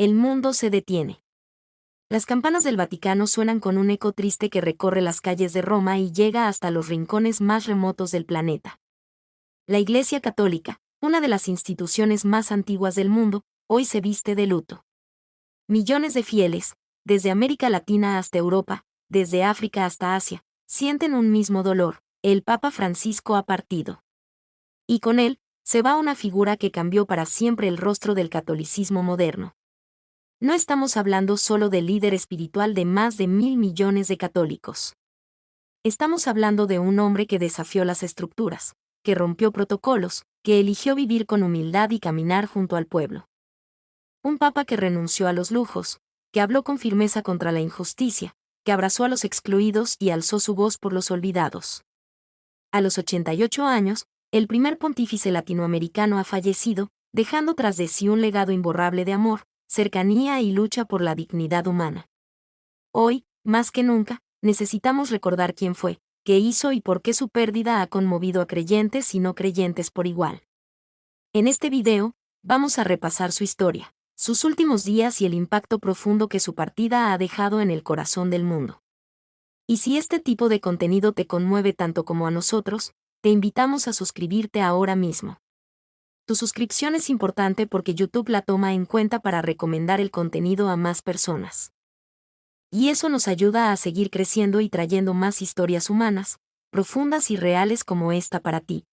el mundo se detiene. Las campanas del Vaticano suenan con un eco triste que recorre las calles de Roma y llega hasta los rincones más remotos del planeta. La Iglesia Católica, una de las instituciones más antiguas del mundo, hoy se viste de luto. Millones de fieles, desde América Latina hasta Europa, desde África hasta Asia, sienten un mismo dolor: el Papa Francisco ha partido. Y con él, se va una figura que cambió para siempre el rostro del catolicismo moderno. No estamos hablando solo del líder espiritual de más de 1.000 millones de católicos. Estamos hablando de un hombre que desafió las estructuras, que rompió protocolos, que eligió vivir con humildad y caminar junto al pueblo. Un papa que renunció a los lujos, que habló con firmeza contra la injusticia, que abrazó a los excluidos y alzó su voz por los olvidados. A los 88 años, el primer pontífice latinoamericano ha fallecido, dejando tras de sí un legado imborrable de amor, cercanía y lucha por la dignidad humana. Hoy, más que nunca, necesitamos recordar quién fue, qué hizo y por qué su pérdida ha conmovido a creyentes y no creyentes por igual. En este video, vamos a repasar su historia, sus últimos días y el impacto profundo que su partida ha dejado en el corazón del mundo. Y si este tipo de contenido te conmueve tanto como a nosotros, te invitamos a suscribirte ahora mismo. Tu suscripción es importante porque YouTube la toma en cuenta para recomendar el contenido a más personas. Y eso nos ayuda a seguir creciendo y trayendo más historias humanas, profundas y reales como esta para ti.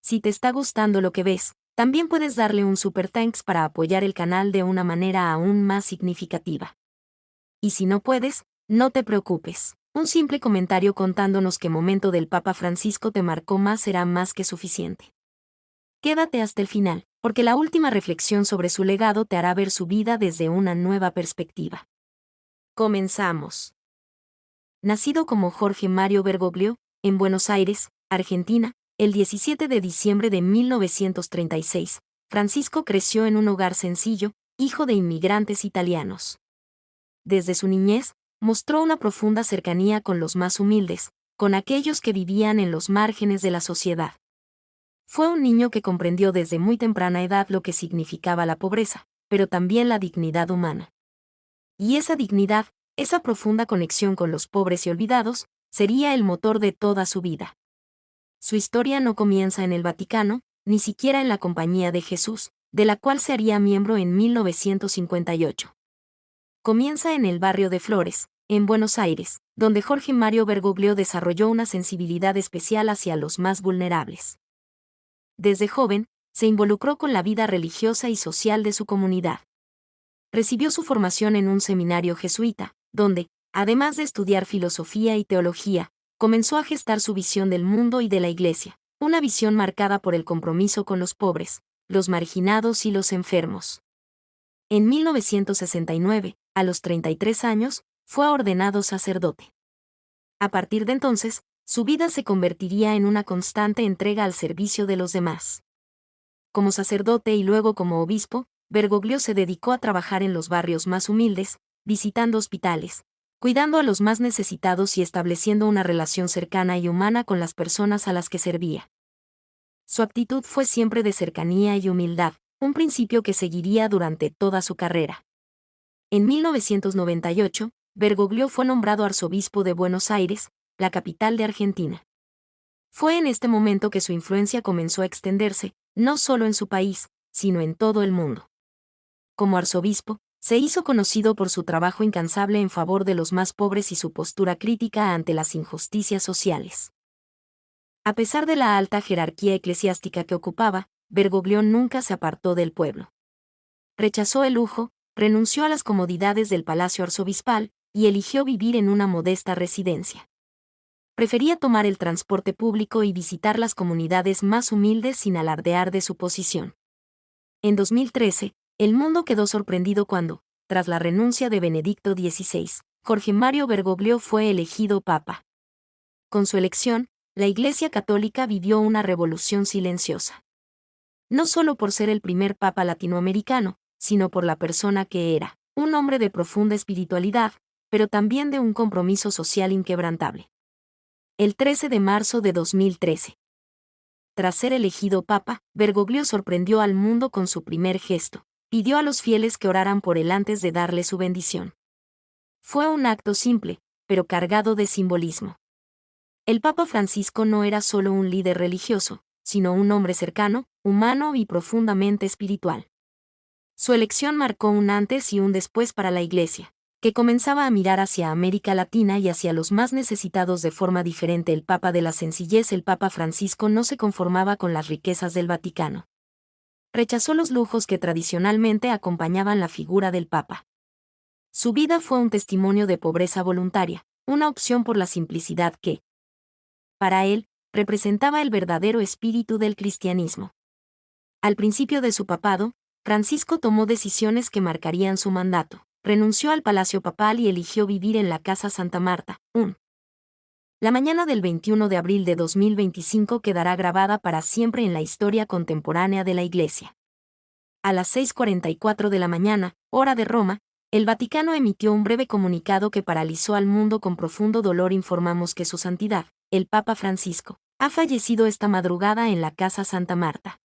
Si te está gustando lo que ves, también puedes darle un super thanks para apoyar el canal de una manera aún más significativa. Y si no puedes, no te preocupes. Un simple comentario contándonos qué momento del Papa Francisco te marcó más será más que suficiente. Quédate hasta el final, porque la última reflexión sobre su legado te hará ver su vida desde una nueva perspectiva. Comenzamos. Nacido como Jorge Mario Bergoglio, en Buenos Aires, Argentina, el 17 de diciembre de 1936, Francisco creció en un hogar sencillo, hijo de inmigrantes italianos. Desde su niñez, mostró una profunda cercanía con los más humildes, con aquellos que vivían en los márgenes de la sociedad. Fue un niño que comprendió desde muy temprana edad lo que significaba la pobreza, pero también la dignidad humana. Y esa dignidad, esa profunda conexión con los pobres y olvidados, sería el motor de toda su vida. Su historia no comienza en el Vaticano, ni siquiera en la Compañía de Jesús, de la cual se haría miembro en 1958. Comienza en el barrio de Flores, en Buenos Aires, donde Jorge Mario Bergoglio desarrolló una sensibilidad especial hacia los más vulnerables. Desde joven, se involucró con la vida religiosa y social de su comunidad. Recibió su formación en un seminario jesuita, donde, además de estudiar filosofía y teología, comenzó a gestar su visión del mundo y de la Iglesia, una visión marcada por el compromiso con los pobres, los marginados y los enfermos. En 1969, a los 33 años, fue ordenado sacerdote. A partir de entonces, su vida se convertiría en una constante entrega al servicio de los demás. Como sacerdote y luego como obispo, Bergoglio se dedicó a trabajar en los barrios más humildes, visitando hospitales, cuidando a los más necesitados y estableciendo una relación cercana y humana con las personas a las que servía. Su actitud fue siempre de cercanía y humildad, un principio que seguiría durante toda su carrera. En 1998, Bergoglio fue nombrado arzobispo de Buenos Aires, la capital de Argentina. Fue en este momento que su influencia comenzó a extenderse, no solo en su país, sino en todo el mundo. Como arzobispo, se hizo conocido por su trabajo incansable en favor de los más pobres y su postura crítica ante las injusticias sociales. A pesar de la alta jerarquía eclesiástica que ocupaba, Bergoglio nunca se apartó del pueblo. Rechazó el lujo, renunció a las comodidades del palacio arzobispal y eligió vivir en una modesta residencia. Prefería tomar el transporte público y visitar las comunidades más humildes sin alardear de su posición. En 2013, el mundo quedó sorprendido cuando, tras la renuncia de Benedicto XVI, Jorge Mario Bergoglio fue elegido papa. Con su elección, la Iglesia Católica vivió una revolución silenciosa. No solo por ser el primer papa latinoamericano, sino por la persona que era, un hombre de profunda espiritualidad, pero también de un compromiso social inquebrantable. El 13 de marzo de 2013. Tras ser elegido papa, Bergoglio sorprendió al mundo con su primer gesto, pidió a los fieles que oraran por él antes de darle su bendición. Fue un acto simple, pero cargado de simbolismo. El Papa Francisco no era solo un líder religioso, sino un hombre cercano, humano y profundamente espiritual. Su elección marcó un antes y un después para la Iglesia, que comenzaba a mirar hacia América Latina y hacia los más necesitados de forma diferente. El Papa de la sencillez. El Papa Francisco no se conformaba con las riquezas del Vaticano. Rechazó los lujos que tradicionalmente acompañaban la figura del Papa. Su vida fue un testimonio de pobreza voluntaria, una opción por la simplicidad que, para él, representaba el verdadero espíritu del cristianismo. Al principio de su papado, Francisco tomó decisiones que marcarían su mandato. Renunció al palacio papal y eligió vivir en la Casa Santa Marta. La mañana del 21 de abril de 2025 quedará grabada para siempre en la historia contemporánea de la Iglesia. A las 6:44 de la mañana, hora de Roma, el Vaticano emitió un breve comunicado que paralizó al mundo. Con profundo dolor informamos que Su Santidad, el Papa Francisco, ha fallecido esta madrugada en la Casa Santa Marta.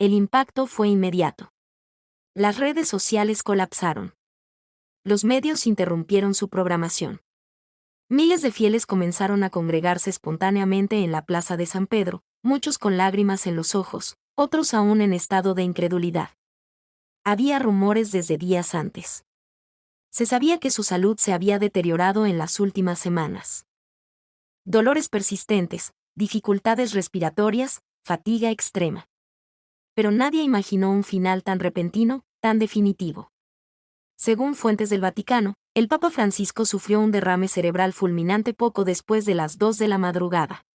El impacto fue inmediato. Las redes sociales colapsaron. Los medios interrumpieron su programación. Miles de fieles comenzaron a congregarse espontáneamente en la Plaza de San Pedro, muchos con lágrimas en los ojos, otros aún en estado de incredulidad. Había rumores desde días antes. Se sabía que su salud se había deteriorado en las últimas semanas. Dolores persistentes, dificultades respiratorias, fatiga extrema. Pero nadie imaginó un final tan repentino, tan definitivo. Según fuentes del Vaticano, el Papa Francisco sufrió un derrame cerebral fulminante poco después de las 2 de la madrugada.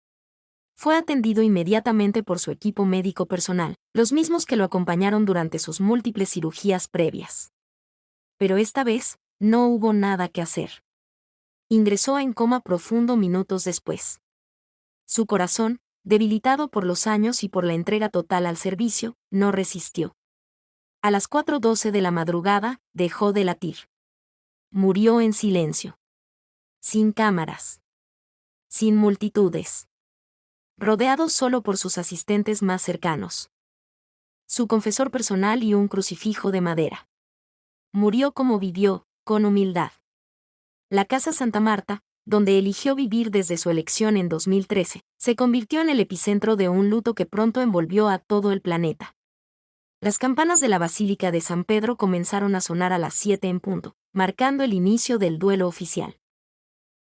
Fue atendido inmediatamente por su equipo médico personal, los mismos que lo acompañaron durante sus múltiples cirugías previas. Pero esta vez, no hubo nada que hacer. Ingresó en coma profundo minutos después. Su corazón, debilitado por los años y por la entrega total al servicio, no resistió. A las 4:12 de la madrugada, dejó de latir. Murió en silencio. Sin cámaras. Sin multitudes. Rodeado solo por sus asistentes más cercanos. Su confesor personal y un crucifijo de madera. Murió como vivió, con humildad. La Casa Santa Marta, donde eligió vivir desde su elección en 2013, se convirtió en el epicentro de un luto que pronto envolvió a todo el planeta. Las campanas de la Basílica de San Pedro comenzaron a sonar a las 7 en punto, marcando el inicio del duelo oficial.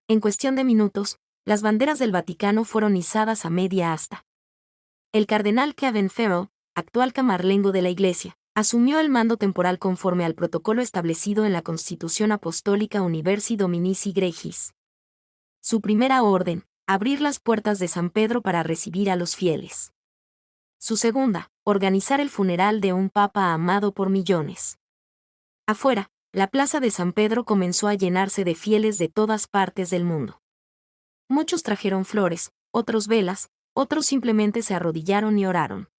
En cuestión de minutos, las banderas del Vaticano fueron izadas a media asta. El cardenal Kevin Farrell, actual camarlengo de la Iglesia, asumió el mando temporal conforme al protocolo establecido en la Constitución Apostólica Universi Dominici Gregis. Su primera orden, abrir las puertas de San Pedro para recibir a los fieles. Su segunda, organizar el funeral de un papa amado por millones. Afuera, la plaza de San Pedro comenzó a llenarse de fieles de todas partes del mundo. Muchos trajeron flores, otros velas, otros simplemente se arrodillaron y oraron.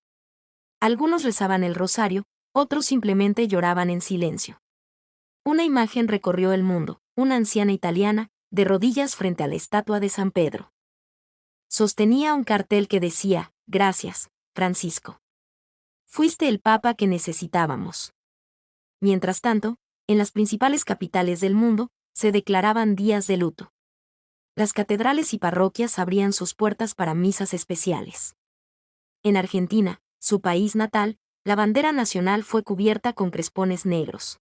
Algunos rezaban el rosario, otros simplemente lloraban en silencio. Una imagen recorrió el mundo, una anciana italiana, de rodillas frente a la estatua de San Pedro. Sostenía un cartel que decía, «Gracias, Francisco. Fuiste el papa que necesitábamos». Mientras tanto, en las principales capitales del mundo, se declaraban días de luto. Las catedrales y parroquias abrían sus puertas para misas especiales. En Argentina, su país natal, la bandera nacional fue cubierta con crespones negros.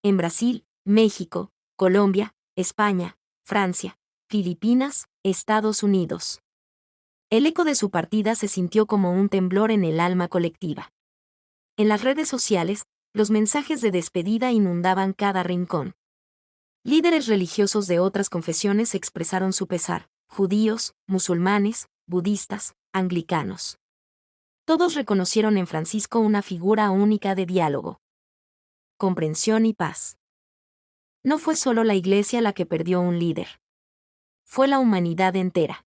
En Brasil, México, Colombia, España, Francia, Filipinas, Estados Unidos. El eco de su partida se sintió como un temblor en el alma colectiva. En las redes sociales, los mensajes de despedida inundaban cada rincón. Líderes religiosos de otras confesiones expresaron su pesar, judíos, musulmanes, budistas, anglicanos. Todos reconocieron en Francisco una figura única de diálogo, comprensión y paz. No fue solo la Iglesia la que perdió un líder. Fue la humanidad entera.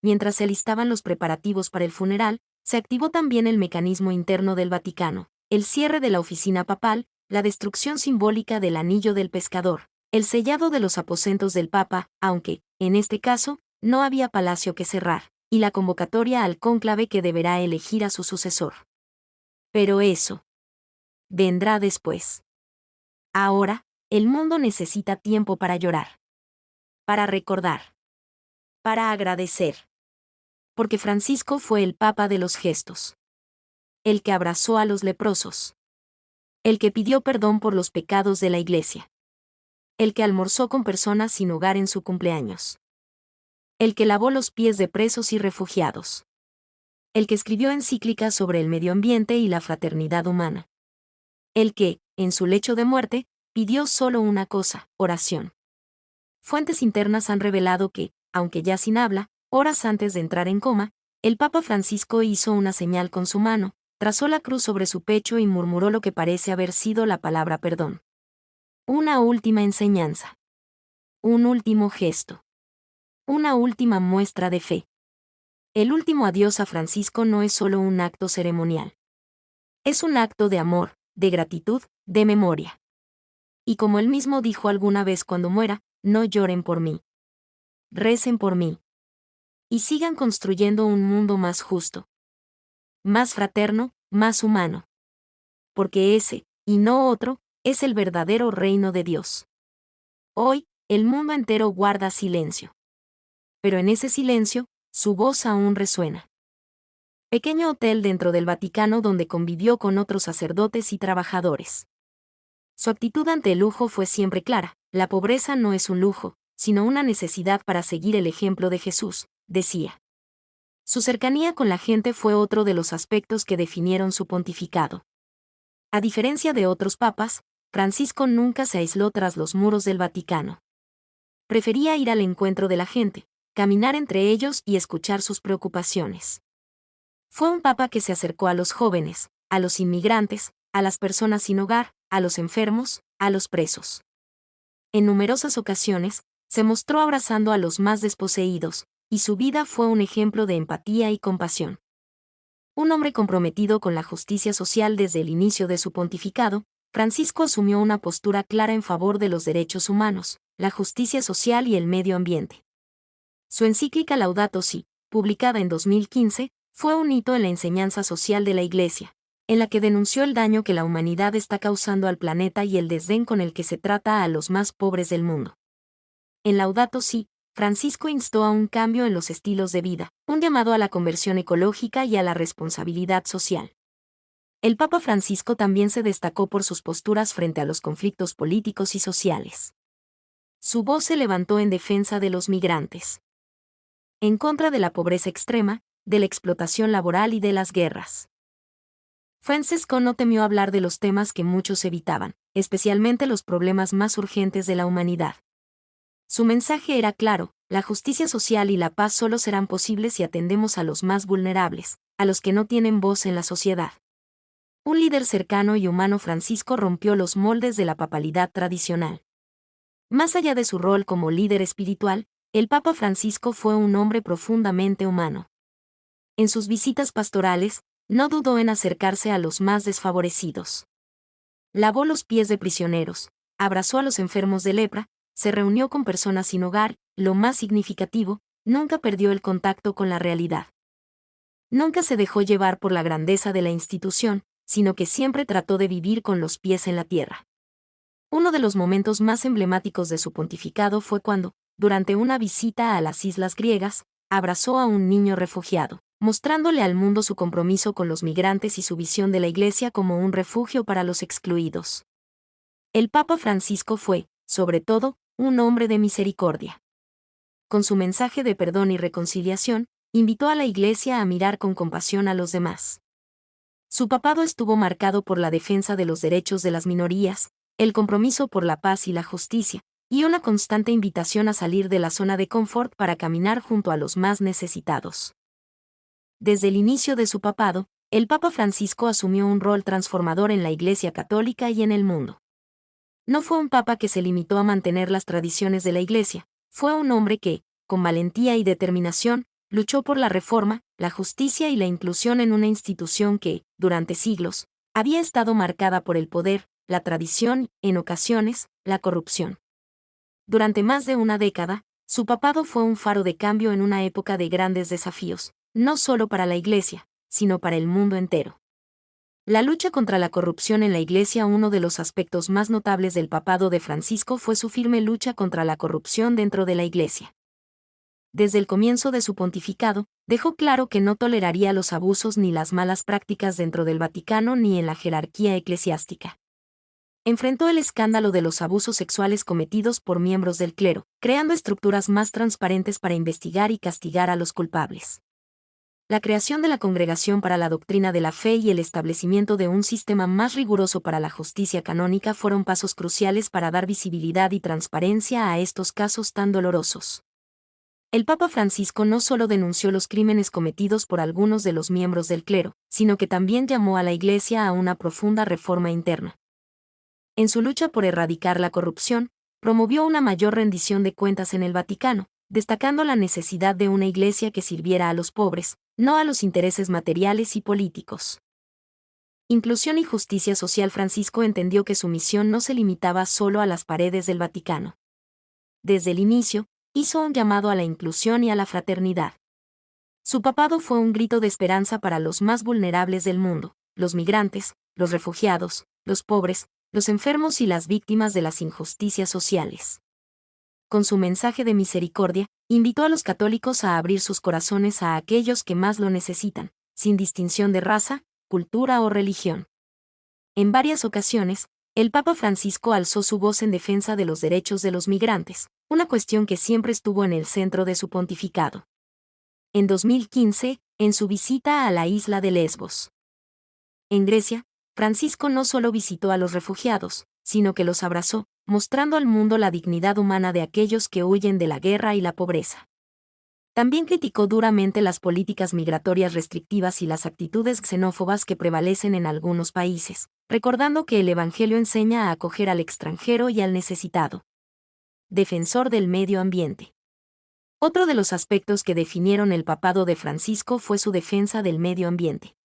Mientras se alistaban los preparativos para el funeral, se activó también el mecanismo interno del Vaticano, el cierre de la oficina papal, la destrucción simbólica del anillo del pescador, el sellado de los aposentos del Papa, aunque, en este caso, no había palacio que cerrar, y la convocatoria al cónclave que deberá elegir a su sucesor. Pero eso vendrá después. Ahora, el mundo necesita tiempo para llorar, para recordar, para agradecer. Porque Francisco fue el papa de los gestos. El que abrazó a los leprosos. El que pidió perdón por los pecados de la Iglesia. El que almorzó con personas sin hogar en su cumpleaños. El que lavó los pies de presos y refugiados. El que escribió encíclicas sobre el medio ambiente y la fraternidad humana. El que, en su lecho de muerte, pidió solo una cosa: oración. Fuentes internas han revelado que, aunque ya sin habla, horas antes de entrar en coma, el Papa Francisco hizo una señal con su mano, trazó la cruz sobre su pecho y murmuró lo que parece haber sido la palabra perdón. Una última enseñanza. Un último gesto. Una última muestra de fe. El último adiós a Francisco no es solo un acto ceremonial. Es un acto de amor, de gratitud, de memoria. Y como él mismo dijo alguna vez cuando muera, no lloren por mí. Recen por mí. Y sigan construyendo un mundo más justo. Más fraterno, más humano. Porque ese, y no otro, es el verdadero reino de Dios. Hoy, el mundo entero guarda silencio. Pero en ese silencio, su voz aún resuena. Pequeño hotel dentro del Vaticano donde convivió con otros sacerdotes y trabajadores. Su actitud ante el lujo fue siempre clara: la pobreza no es un lujo, sino una necesidad para seguir el ejemplo de Jesús, decía. Su cercanía con la gente fue otro de los aspectos que definieron su pontificado. A diferencia de otros papas, Francisco nunca se aisló tras los muros del Vaticano. Prefería ir al encuentro de la gente, caminar entre ellos y escuchar sus preocupaciones. Fue un papa que se acercó a los jóvenes, a los inmigrantes, a las personas sin hogar, a los enfermos, a los presos. En numerosas ocasiones, se mostró abrazando a los más desposeídos, y su vida fue un ejemplo de empatía y compasión. Un hombre comprometido con la justicia social desde el inicio de su pontificado, Francisco asumió una postura clara en favor de los derechos humanos, la justicia social y el medio ambiente. Su encíclica Laudato Si, publicada en 2015, fue un hito en la enseñanza social de la Iglesia, en la que denunció el daño que la humanidad está causando al planeta y el desdén con el que se trata a los más pobres del mundo. En Laudato Si, Francisco instó a un cambio en los estilos de vida, un llamado a la conversión ecológica y a la responsabilidad social. El Papa Francisco también se destacó por sus posturas frente a los conflictos políticos y sociales. Su voz se levantó en defensa de los migrantes, en contra de la pobreza extrema, de la explotación laboral y de las guerras. Francisco no temió hablar de los temas que muchos evitaban, especialmente los problemas más urgentes de la humanidad. Su mensaje era claro: la justicia social y la paz solo serán posibles si atendemos a los más vulnerables, a los que no tienen voz en la sociedad. Un líder cercano y humano, Francisco rompió los moldes de la papalidad tradicional. Más allá de su rol como líder espiritual, el Papa Francisco fue un hombre profundamente humano. En sus visitas pastorales, no dudó en acercarse a los más desfavorecidos. Lavó los pies de prisioneros, abrazó a los enfermos de lepra, se reunió con personas sin hogar, lo más significativo, nunca perdió el contacto con la realidad. Nunca se dejó llevar por la grandeza de la institución, sino que siempre trató de vivir con los pies en la tierra. Uno de los momentos más emblemáticos de su pontificado fue cuando, durante una visita a las islas griegas, abrazó a un niño refugiado, mostrándole al mundo su compromiso con los migrantes y su visión de la Iglesia como un refugio para los excluidos. El Papa Francisco fue, sobre todo, un hombre de misericordia. Con su mensaje de perdón y reconciliación, invitó a la Iglesia a mirar con compasión a los demás. Su papado estuvo marcado por la defensa de los derechos de las minorías, el compromiso por la paz y la justicia, y una constante invitación a salir de la zona de confort para caminar junto a los más necesitados. Desde el inicio de su papado, el Papa Francisco asumió un rol transformador en la Iglesia Católica y en el mundo. No fue un papa que se limitó a mantener las tradiciones de la Iglesia, fue un hombre que, con valentía y determinación, luchó por la reforma, la justicia y la inclusión en una institución que, durante siglos, había estado marcada por el poder, la tradición, en ocasiones, la corrupción. Durante más de una década, su papado fue un faro de cambio en una época de grandes desafíos, no solo para la Iglesia, sino para el mundo entero. La lucha contra la corrupción en la Iglesia. Uno de los aspectos más notables del papado de Francisco fue su firme lucha contra la corrupción dentro de la Iglesia. Desde el comienzo de su pontificado, dejó claro que no toleraría los abusos ni las malas prácticas dentro del Vaticano ni en la jerarquía eclesiástica. Enfrentó el escándalo de los abusos sexuales cometidos por miembros del clero, creando estructuras más transparentes para investigar y castigar a los culpables. La creación de la Congregación para la Doctrina de la Fe y el establecimiento de un sistema más riguroso para la justicia canónica fueron pasos cruciales para dar visibilidad y transparencia a estos casos tan dolorosos. El Papa Francisco no solo denunció los crímenes cometidos por algunos de los miembros del clero, sino que también llamó a la Iglesia a una profunda reforma interna. En su lucha por erradicar la corrupción, promovió una mayor rendición de cuentas en el Vaticano, destacando la necesidad de una Iglesia que sirviera a los pobres, no a los intereses materiales y políticos. Inclusión y justicia social. Francisco entendió que su misión no se limitaba solo a las paredes del Vaticano. Desde el inicio, hizo un llamado a la inclusión y a la fraternidad. Su papado fue un grito de esperanza para los más vulnerables del mundo, los migrantes, los refugiados, los pobres, los enfermos y las víctimas de las injusticias sociales. Con su mensaje de misericordia, invitó a los católicos a abrir sus corazones a aquellos que más lo necesitan, sin distinción de raza, cultura o religión. En varias ocasiones, el Papa Francisco alzó su voz en defensa de los derechos de los migrantes, una cuestión que siempre estuvo en el centro de su pontificado. En 2015, en su visita a la isla de Lesbos, en Grecia, Francisco no solo visitó a los refugiados, sino que los abrazó, mostrando al mundo la dignidad humana de aquellos que huyen de la guerra y la pobreza. También criticó duramente las políticas migratorias restrictivas y las actitudes xenófobas que prevalecen en algunos países, recordando que el Evangelio enseña a acoger al extranjero y al necesitado. Defensor del medio ambiente. Otro de los aspectos que definieron el papado de Francisco fue su defensa del medio ambiente.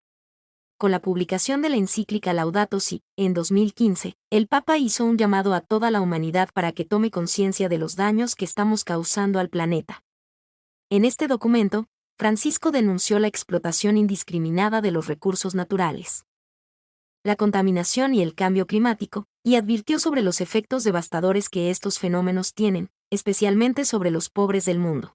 Con la publicación de la encíclica Laudato Si, en 2015, el Papa hizo un llamado a toda la humanidad para que tome conciencia de los daños que estamos causando al planeta. En este documento, Francisco denunció la explotación indiscriminada de los recursos naturales, la contaminación y el cambio climático, y advirtió sobre los efectos devastadores que estos fenómenos tienen, especialmente sobre los pobres del mundo.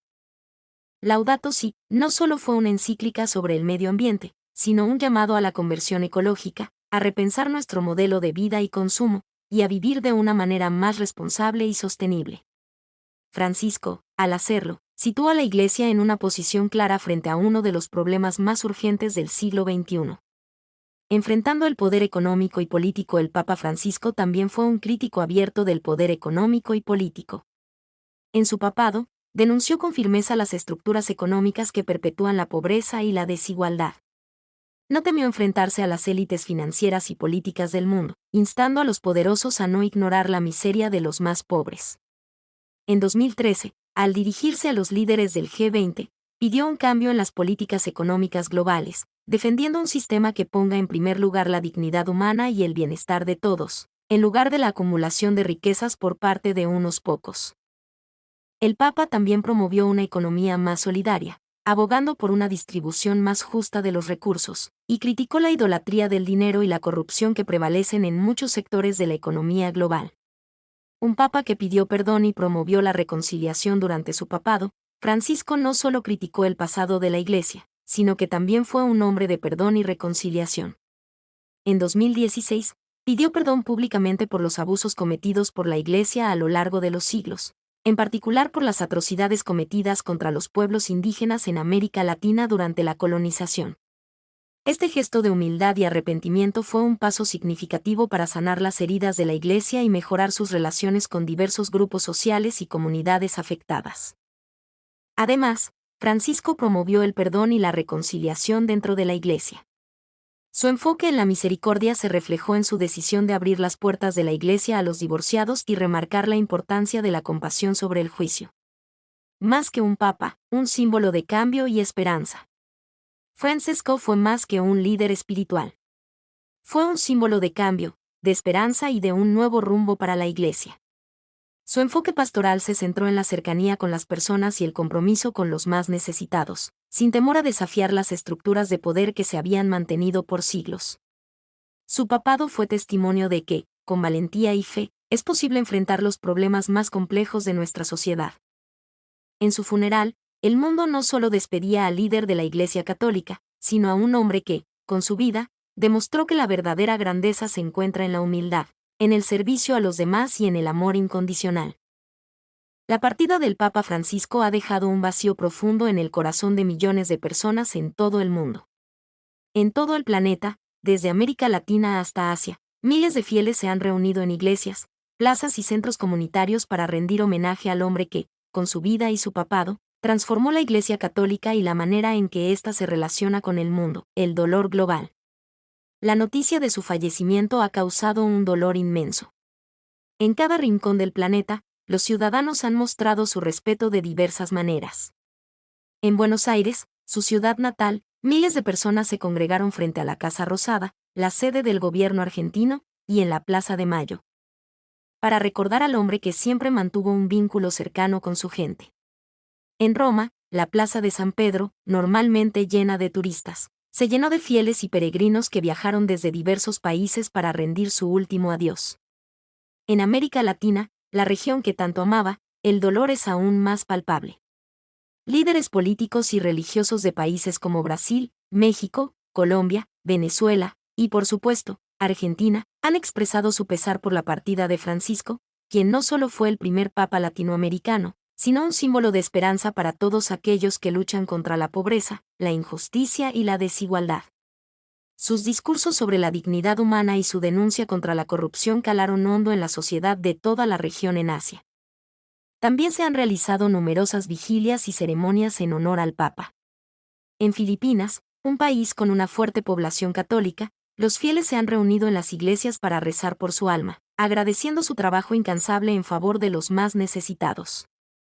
Laudato Si no solo fue una encíclica sobre el medio ambiente, sino un llamado a la conversión ecológica, a repensar nuestro modelo de vida y consumo, y a vivir de una manera más responsable y sostenible. Francisco, al hacerlo, situó a la Iglesia en una posición clara frente a uno de los problemas más urgentes del siglo XXI. Enfrentando el poder económico y político, el Papa Francisco también fue un crítico abierto del poder económico y político. En su papado, denunció con firmeza las estructuras económicas que perpetúan la pobreza y la desigualdad. No temió enfrentarse a las élites financieras y políticas del mundo, instando a los poderosos a no ignorar la miseria de los más pobres. En 2013, al dirigirse a los líderes del G20, pidió un cambio en las políticas económicas globales, defendiendo un sistema que ponga en primer lugar la dignidad humana y el bienestar de todos, en lugar de la acumulación de riquezas por parte de unos pocos. El Papa también promovió una economía más solidaria, abogando por una distribución más justa de los recursos, y criticó la idolatría del dinero y la corrupción que prevalecen en muchos sectores de la economía global. Un papa que pidió perdón y promovió la reconciliación durante su papado, Francisco no solo criticó el pasado de la Iglesia, sino que también fue un hombre de perdón y reconciliación. En 2016, pidió perdón públicamente por los abusos cometidos por la Iglesia a lo largo de los siglos, en particular por las atrocidades cometidas contra los pueblos indígenas en América Latina durante la colonización. Este gesto de humildad y arrepentimiento fue un paso significativo para sanar las heridas de la Iglesia y mejorar sus relaciones con diversos grupos sociales y comunidades afectadas. Además, Francisco promovió el perdón y la reconciliación dentro de la Iglesia. Su enfoque en la misericordia se reflejó en su decisión de abrir las puertas de la Iglesia a los divorciados y remarcar la importancia de la compasión sobre el juicio. Más que un papa, un símbolo de cambio y esperanza. Francisco fue más que un líder espiritual. Fue un símbolo de cambio, de esperanza y de un nuevo rumbo para la Iglesia. Su enfoque pastoral se centró en la cercanía con las personas y el compromiso con los más necesitados, sin temor a desafiar las estructuras de poder que se habían mantenido por siglos. Su papado fue testimonio de que, con valentía y fe, es posible enfrentar los problemas más complejos de nuestra sociedad. En su funeral, el mundo no solo despedía al líder de la Iglesia Católica, sino a un hombre que, con su vida, demostró que la verdadera grandeza se encuentra en la humildad, en el servicio a los demás y en el amor incondicional. La partida del Papa Francisco ha dejado un vacío profundo en el corazón de millones de personas en todo el mundo. En todo el planeta, desde América Latina hasta Asia, miles de fieles se han reunido en iglesias, plazas y centros comunitarios para rendir homenaje al hombre que, con su vida y su papado, transformó la Iglesia Católica y la manera en que ésta se relaciona con el mundo, el dolor global. La noticia de su fallecimiento ha causado un dolor inmenso. En cada rincón del planeta, los ciudadanos han mostrado su respeto de diversas maneras. En Buenos Aires, su ciudad natal, miles de personas se congregaron frente a la Casa Rosada, la sede del gobierno argentino, y en la Plaza de Mayo, para recordar al hombre que siempre mantuvo un vínculo cercano con su gente. En Roma, la Plaza de San Pedro, normalmente llena de turistas, se llenó de fieles y peregrinos que viajaron desde diversos países para rendir su último adiós. En América Latina, la región que tanto amaba, el dolor es aún más palpable. Líderes políticos y religiosos de países como Brasil, México, Colombia, Venezuela, y por supuesto, Argentina, han expresado su pesar por la partida de Francisco, quien no solo fue el primer papa latinoamericano, sino un símbolo de esperanza para todos aquellos que luchan contra la pobreza, la injusticia y la desigualdad. Sus discursos sobre la dignidad humana y su denuncia contra la corrupción calaron hondo en la sociedad de toda la región en Asia. También se han realizado numerosas vigilias y ceremonias en honor al Papa. En Filipinas, un país con una fuerte población católica, los fieles se han reunido en las iglesias para rezar por su alma, agradeciendo su trabajo incansable en favor de los más necesitados.